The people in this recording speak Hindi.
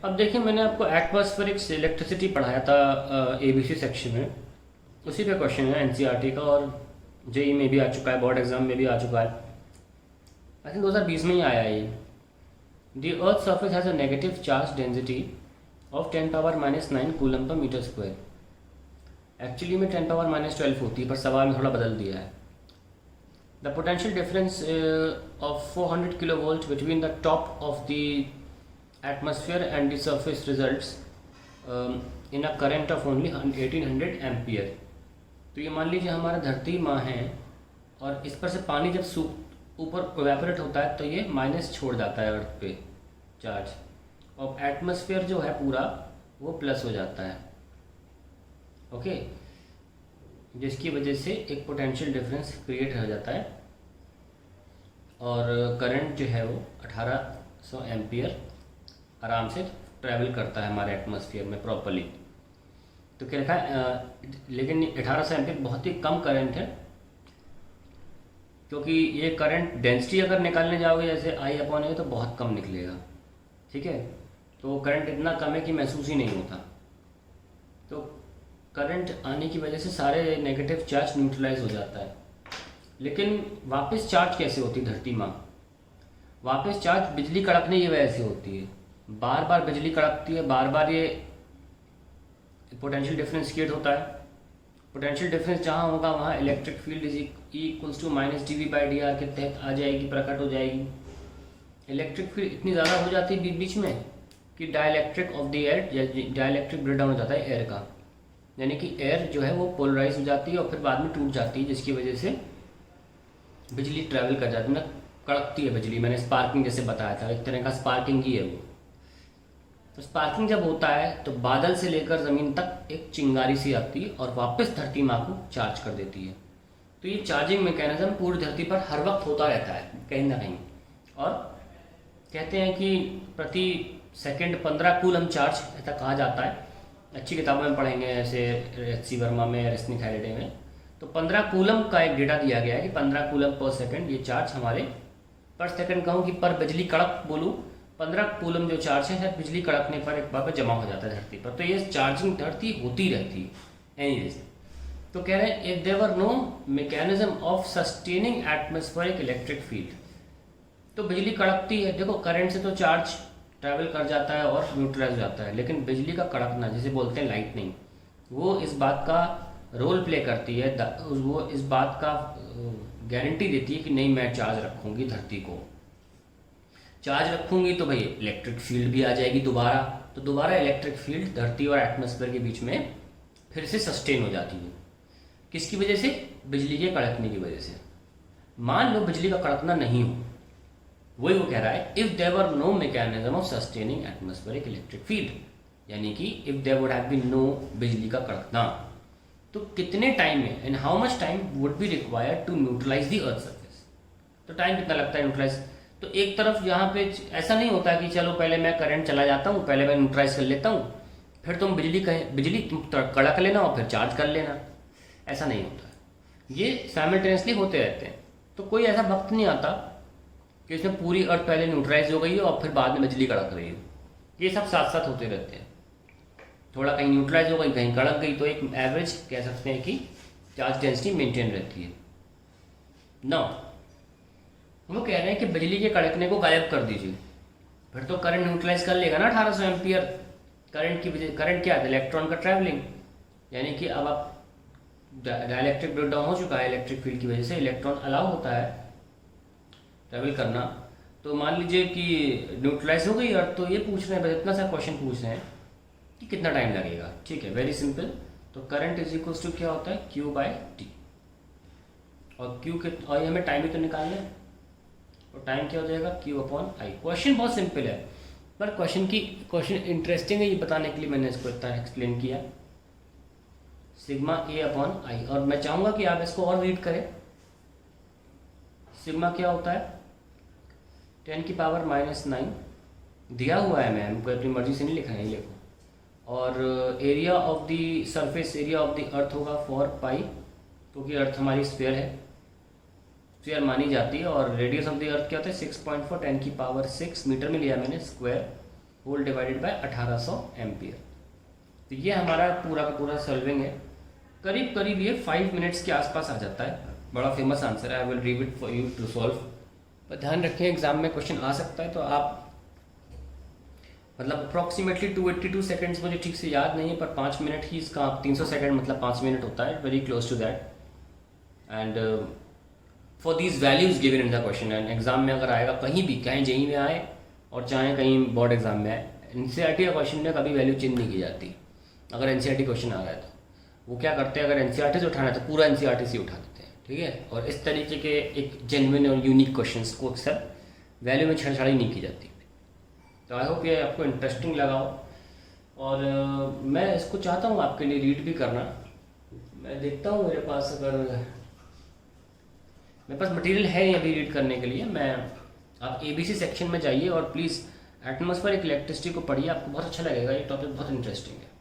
अब देखिए, मैंने आपको एटमॉस्फेरिक इलेक्ट्रिसिटी पढ़ाया था एबीसी सेक्शन में। उसी पे क्वेश्चन है एनसीईआरटी का, और जेई में भी आ चुका है, बोर्ड एग्जाम में भी आ चुका है। आई थिंक 2020 में ही आया है ये। The earth surface has a negative charge density of 10⁻⁹ coulomb per metre square. Actually में 10⁻12 होती है, पर सवाल में थोड़ा बदल दिया है। The potential difference of 400 kilo volt between the top of the atmosphere and the surface results in a current of only 1800 ampere. तो ये मान लीजिए हमारा धरती माँ है, और इस पर से पानी जब ऊपर इवेपोरेट होता है तो ये माइनस छोड़ जाता है अर्थ पे चार्ज, और एटमॉस्फेयर जो है पूरा वो प्लस हो जाता है। ओके, जिसकी वजह से एक पोटेंशियल डिफरेंस क्रिएट हो जाता है, और करंट जो है वो 1800 एम्पियर आराम से ट्रैवल करता है हमारे एटमॉस्फेयर में प्रॉपरली। तो क्या लिखा है, लेकिन 1800 एम्पियर बहुत ही कम करंट है, क्योंकि ये करंट डेंसिटी अगर निकालने जाओगे जैसे I/A तो बहुत कम निकलेगा। ठीक है, तो करंट इतना कम है कि महसूस ही नहीं होता। तो करंट आने की वजह से सारे नेगेटिव चार्ज न्यूट्रलाइज हो जाता है। लेकिन वापस चार्ज कैसे होती है धरती माँ? वापस चार्ज बिजली कड़कने की वजह से होती है। बार बार बिजली कड़कती है, बार बार ये पोटेंशियल डिफरेंस क्रिएट होता है। पोटेंशियल डिफरेंस जहाँ होगा वहाँ electric field is equals to -dV/dr के तहत आ जाएगी, प्रकट हो जाएगी। इलेक्ट्रिक फील्ड इतनी ज़्यादा हो जाती है बीच बीच में कि dielectric of the air, dielectric breakdown हो जाता है एयर का, यानी कि एयर जो है वो पोलराइज हो जाती है और फिर बाद में टूट जाती है, जिसकी वजह से बिजली ट्रैवल कर जाती है, मतलब कड़कती है बिजली। मैंने स्पार्किंग जैसे बताया था, एक तरह का स्पार्किंग ही है वो। तो स्पार्किंग जब होता है तो बादल से लेकर ज़मीन तक एक चिंगारी सी आती है और वापस धरती माँ को चार्ज कर देती है। तो ये चार्जिंग मैकेनिज्म पूरी धरती पर हर वक्त होता रहता है कहीं ना कहीं। और कहते हैं कि प्रति सेकंड 15 कूलम चार्ज ऐसा कहा जाता है। अच्छी किताबों में पढ़ेंगे, ऐसे HC वर्मा में, रेस्निक हैरिडे में। तो 15 कूलम का एक डेटा दिया गया है कि 15 कूलम पर सेकंड ये चार्ज हमारे, पर सेकंड कहूँ कि पर बिजली कड़क बोलूँ, 15 कूलम जो चार्ज है शायद बिजली कड़कने पर एक बार पर जमा हो जाता है धरती पर। तो ये चार्जिंग धरती होती रहती है एनीवेज। तो कह रहे हैं if there were no mechanism of sustaining atmospheric electric field, तो बिजली कड़कती है। देखो, करंट से तो चार्ज ट्रैवल कर जाता है और न्यूट्रलाइज हो जाता है, लेकिन बिजली का कड़कना जिसे बोलते हैं लाइटनिंग, वो इस बात का रोल प्ले करती है, वो इस बात का गारंटी देती है कि नहीं, मैं चार्ज रखूँगी धरती को। चार्ज रखूँगी तो भाई इलेक्ट्रिक फील्ड भी आ जाएगी दोबारा, तो दोबारा इलेक्ट्रिक फील्ड धरती और एटमॉस्फेयर के बीच में फिर से सस्टेन हो जाती है। किसकी वजह से? बिजली के कड़कने की वजह से। मान लो बिजली का कड़कना नहीं हो, वही वो कह रहा है if there were no mechanism of sustaining atmospheric electric field, यानी कि if there would have been no बिजली का कड़कना, तो कितने टाइम में, and how much time would be required to neutralise the earth surface. तो टाइम कितना लगता है न्यूट्रलाइज? तो एक तरफ यहाँ पे ऐसा नहीं होता कि चलो पहले मैं करंट चला जाता हूँ, पहले मैं न्यूट्रलाइज कर लेता हूँ, फिर तुम बिजली तुम कड़क लेना और फिर चार्ज कर लेना। ऐसा नहीं होता, ये साइमल्टेनियसली होते रहते हैं। तो कोई ऐसा वक्त नहीं आता कि इसमें पूरी अर्थ पहले न्यूट्रलाइज हो गई हो और फिर बाद में बिजली कड़क रही हो। ये सब साथ साथ होते रहते हैं। थोड़ा कहीं न्यूट्रलाइज हो गई, कहीं कड़क गई, तो एक एवरेज कह सकते हैं कि चार्ज डेंसिटी मेंटेन रहती है। नौ, वो कह रहे हैं कि बिजली के कड़कने को गायब कर दीजिए, फिर तो करंट न्यूट्रलाइज कर लेगा ना 1800 एम्पियर। करंट की वजह, करंट क्या है? इलेक्ट्रॉन का ट्रैवलिंग, यानी कि अब आप डाइलेक्ट्रिक ब्रेकडाउन हो चुका है इलेक्ट्रिक फील्ड की वजह से, इलेक्ट्रॉन अलाउ होता है ट्रैवल करना। तो मान लीजिए कि न्यूट्रलाइज हो गई अर्थ, तो ये पूछ रहे हैं, बस इतना सा क्वेश्चन पूछ रहे हैं कि कितना टाइम लगेगा। ठीक है, वेरी सिंपल। तो करंट इज इक्वल्स टू क्या होता है? Q/T। और Q के, और हमें टाइम भी तो निकालना है, और टाइम क्या हो जाएगा? Q/I। क्वेश्चन बहुत सिंपल है, पर क्वेश्चन इंटरेस्टिंग है, ये बताने के लिए मैंने इसको इतना एक्सप्लेन किया। सिग्मा A/I, और मैं चाहूँगा कि आप इसको और रीड करें। सिग्मा क्या होता है? 10⁻⁹ दिया हुआ है, मैम कोई अपनी मर्जी से नहीं लिखा है, ये लिखो। और area of the surface area of the earth होगा 4π, क्योंकि अर्थ हमारी स्फीयर है, स्फीयर मानी जाती है। और रेडियस ऑफ द अर्थ क्या होता है? 6.4 10⁻6 मीटर में लिया मैंने, square volt divided by 1800 ampere. तो ये हमारा पूरा का पूरा सॉल्विंग है। करीब करीब ये 5 मिनट्स के आसपास आ जाता है। बड़ा फेमस आंसर है, I will read it for you to solve. पर ध्यान रखें एग्जाम में क्वेश्चन आ सकता है, तो आप मतलब अप्रॉक्सीमेटली 282 सेकेंड्स मुझे ठीक से याद नहीं है, पर 5 मिनट ही इसका, 300 सेकेंड मतलब 5 मिनट होता है, very close to that. And for these values given in the question, and exam में अगर आएगा कहीं भी, चाहे जेई में आए और चाहे कहीं बोर्ड एग्जाम में आए, एनसीईआरटी का क्वेश्चन में कभी वैल्यू चेंज नहीं की जाती। अगर एनसीईआरटी क्वेश्चन आ रहा है तो वो क्या करते हैं, अगर एनसीईआरटी से उठाना है तो पूरा एनसीईआरटी से उठा देते हैं, ठीक है। और इस तरीके के एक जेन्युइन और यूनिक क्वेश्चंस को अक्सर वैल्यू में छेड़छाड़ी नहीं की जाती। तो आई होप ये आपको इंटरेस्टिंग लगा हो, और मैं इसको चाहता हूँ आपके लिए रीड भी करना। मैं देखता हूँ मेरे पास, अगर मेरे पास मटेरियल है नहीं अभी रीड करने के लिए। मैं, आप एबीसी सेक्शन में जाइए और प्लीज़ एटमॉस्फेरिक इलेक्ट्रिसिटी को पढ़िए, आपको बहुत अच्छा लगेगा। ये टॉपिक बहुत इंटरेस्टिंग है।